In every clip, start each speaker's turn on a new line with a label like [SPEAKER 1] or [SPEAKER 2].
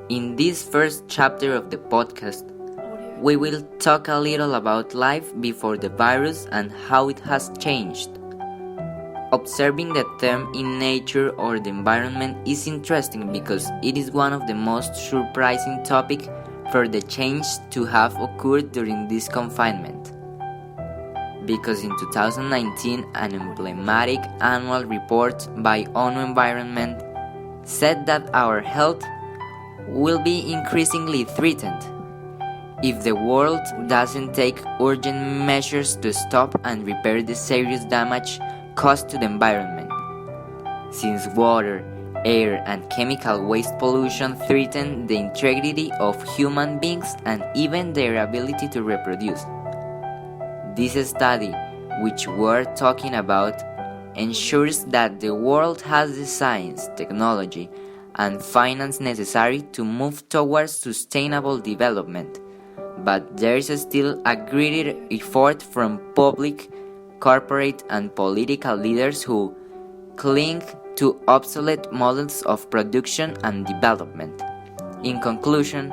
[SPEAKER 1] In this first chapter of the podcast, we will talk a little about life before the virus and how it has changed. Observing the term in nature or the environment is interesting because it is one of the most surprising topics for the change to have occurred during this confinement. Because in 2019, an emblematic annual report by ONU Environment said that our health will be increasingly threatened if the world doesn't take urgent measures to stop and repair the serious damage caused to the environment. Since water, air, and chemical waste pollution threaten the integrity of human beings and even their ability to reproduce. This study, which we're talking about, ensures that the world has the science, technology, and finance necessary to move towards sustainable development, but there is still a greater effort from public, corporate, and political leaders who cling to obsolete models of production and development. In conclusion,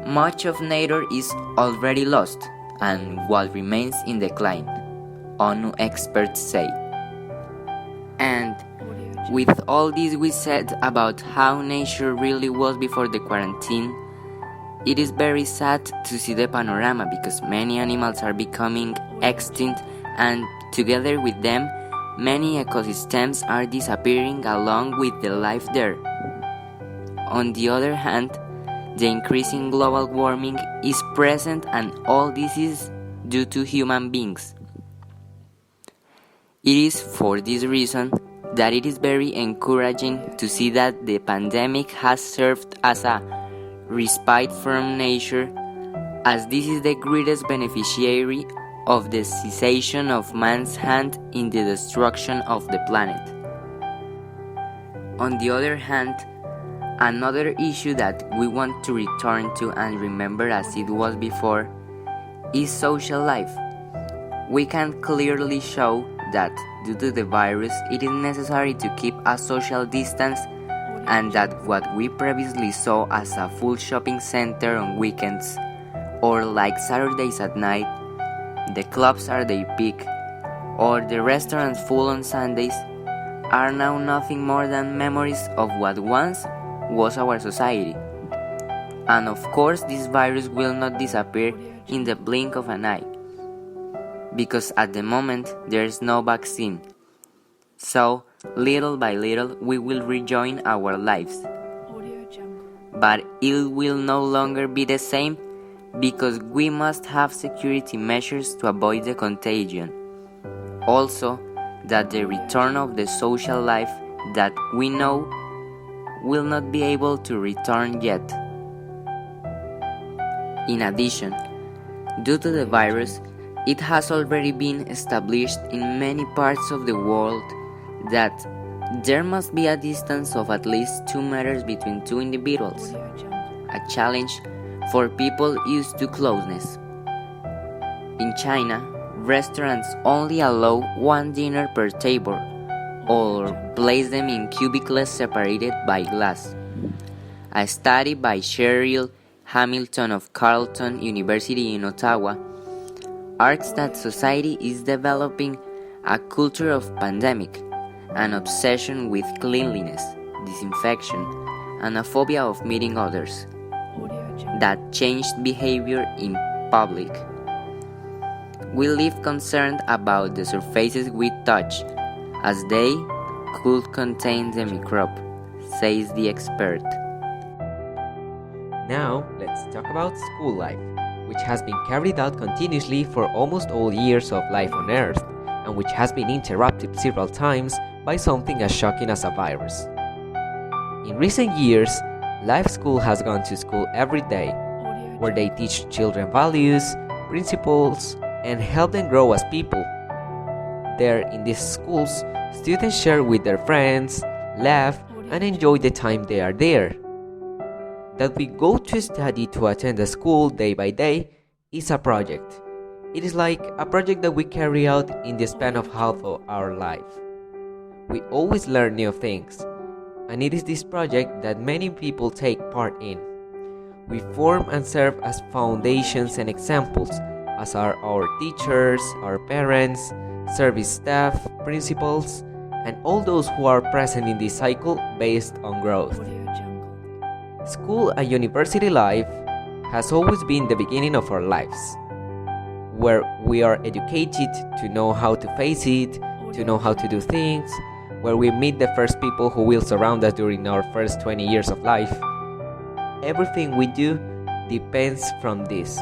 [SPEAKER 1] much of nature is already lost and what remains in decline, ONU experts say. And with all this we said about how nature really was before the quarantine, it is very sad to see the panorama because many animals are becoming extinct and together with them, many ecosystems are disappearing along with the life there. On the other hand, the increasing global warming is present and all this is due to human beings. It is for this reason that it is very encouraging to see that the pandemic has served as a respite from nature, as this is the greatest beneficiary of the cessation of man's hand in the destruction of the planet. On the other hand, another issue that we want to return to and remember as it was before is social life. We can clearly show that due to the virus, it is necessary to keep a social distance and that what we previously saw as a full shopping center on weekends or like Saturdays at night, the clubs are their peak, or the restaurants full on Sundays are now nothing more than memories of what once was our society. And of course this virus will not disappear in the blink of an eye, because at the moment there is no vaccine. So little by little we will rejoin our lives. But it will no longer be the same because we must have security measures to avoid the contagion. Also, that the return of the social life that we know will not be able to return yet. In addition, due to the virus, it has already been established in many parts of the world that there must be a distance of at least 2 meters between two individuals, a challenge for people used to closeness. In China, restaurants only allow one dinner per table or place them in cubicles separated by glass. A study by Cheryl Hamilton of Carleton University in Ottawa argues that society is developing a culture of pandemic, an obsession with cleanliness, disinfection, and a phobia of meeting others that changed behavior in public. We live concerned about the surfaces we touch, as they could contain the microbe, says the expert.
[SPEAKER 2] Now, let's talk about school life, which has been carried out continuously for almost all years of life on Earth, and which has been interrupted several times by something as shocking as a virus. In recent years, Life School has gone to school every day, where they teach children values, principles, and help them grow as people. There, in these schools, students share with their friends, laugh, and enjoy the time they are there. That we go to study to attend a school day by day is a project. It is like a project that we carry out in the span of half of our life. We always learn new things, and it is this project that many people take part in. We form and serve as foundations and examples, as are our teachers, our parents, service staff, principals, and all those who are present in this cycle based on growth. School and university life has always been the beginning of our lives, where we are educated to know how to face it, to know how to do things, where we meet the first people who will surround us during our first 20 years of life. Everything we do depends from this.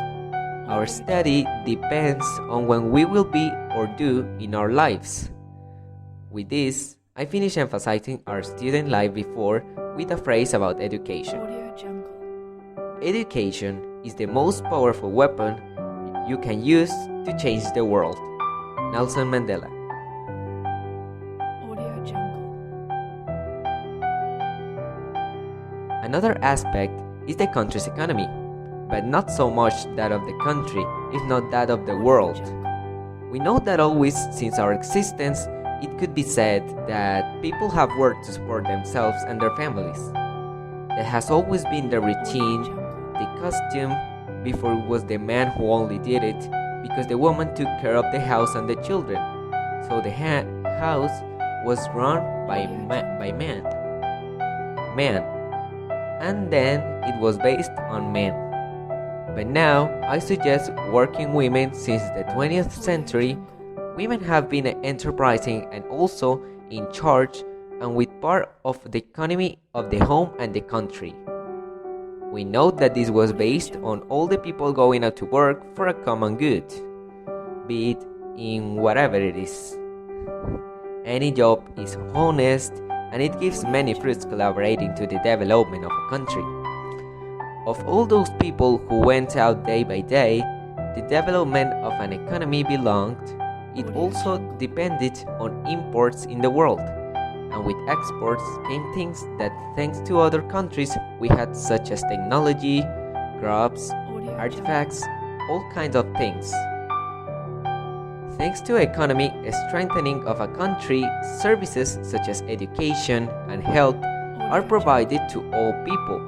[SPEAKER 2] Our study depends on what we will be or do in our lives. With this, I finish emphasizing our student life before with a phrase about education. Education is the most powerful weapon you can use to change the world. Nelson Mandela. Another aspect is the country's economy, but not so much that of the country, if not that of the world. We know that always since our existence, it could be said that people have worked to support themselves and their families. That has always been the routine, the custom, before it was the man who only did it, because the woman took care of the house and the children. So the house was run by man. And then it was based on men. But now, I suggest working women since the 20th century, women have been enterprising and also in charge and with part of the economy of the home and the country. We know that this was based on all the people going out to work for a common good, be it in whatever it is. Any job is honest and it gives many fruits collaborating to the development of a country. Of all those people who went out day by day, the development of an economy belonged, it also depended on imports in the world. And with exports came things that thanks to other countries we had, such as technology, crops, artifacts, all kinds of things. Thanks to economic strengthening of a country, services such as education and health are provided to all people.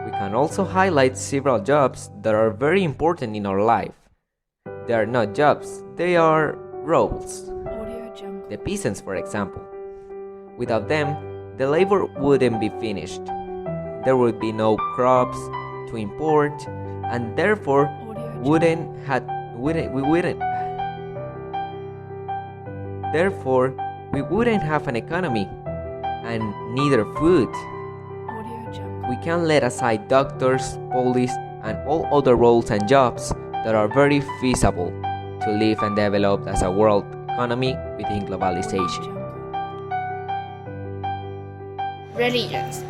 [SPEAKER 2] We can also highlight several jobs that are very important in our life. They are not jobs, they are roles. The peasants, for example. Without them, the labor wouldn't be finished. There would be no crops to import, and therefore we wouldn't have an economy and neither food. We can let aside doctors, police, and all other roles and jobs that are very feasible to live and develop as a world economy within globalization.
[SPEAKER 3] Religions.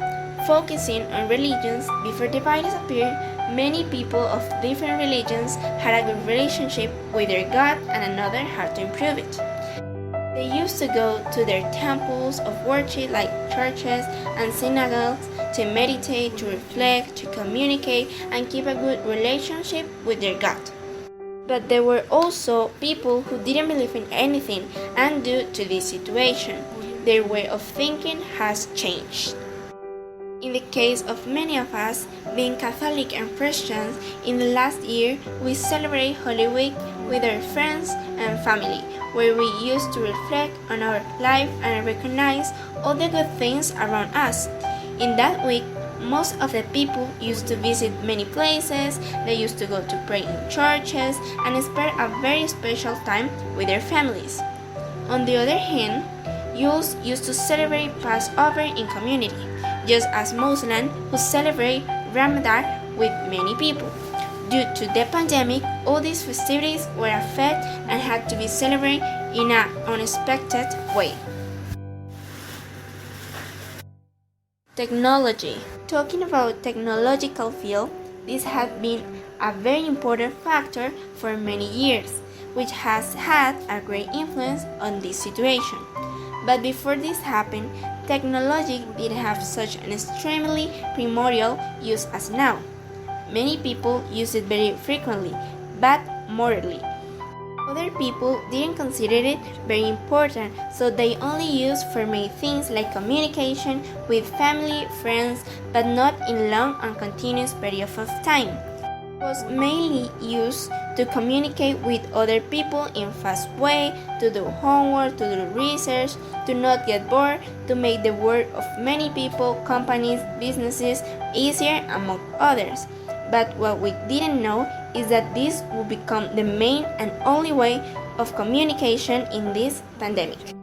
[SPEAKER 3] Focusing on religions, before the virus appeared, many people of different religions had a good relationship with their God and another how to improve it. They used to go to their temples of worship like churches and synagogues to meditate, to reflect, to communicate, and keep a good relationship with their God. But there were also people who didn't believe in anything, and due to this situation, their way of thinking has changed. In the case of many of us, being Catholic and Christians, in the last year we celebrate Holy Week with our friends and family, where we used to reflect on our life and recognize all the good things around us. In that week, most of the people used to visit many places, they used to go to pray in churches and spend a very special time with their families. On the other hand, Jews used to celebrate Passover in community, just as Muslims who celebrate Ramadan with many people. Due to the pandemic, all these festivities were affected and had to be celebrated in an unexpected way. Technology. Talking about technological field, this has been a very important factor for many years, which has had a great influence on this situation. But before this happened, technology didn't have such an extremely primordial use as now. Many people use it very frequently, but moderately. Other Other people didn't consider it very important, so they only used for main things like communication with family, friends, but not in long and continuous periods of time. It was mainly used to communicate with other people in fast way, to do homework, to do research, to not get bored, to make the work of many people, companies, businesses easier, among others. But what we didn't know is that this would become the main and only way of communication in this pandemic.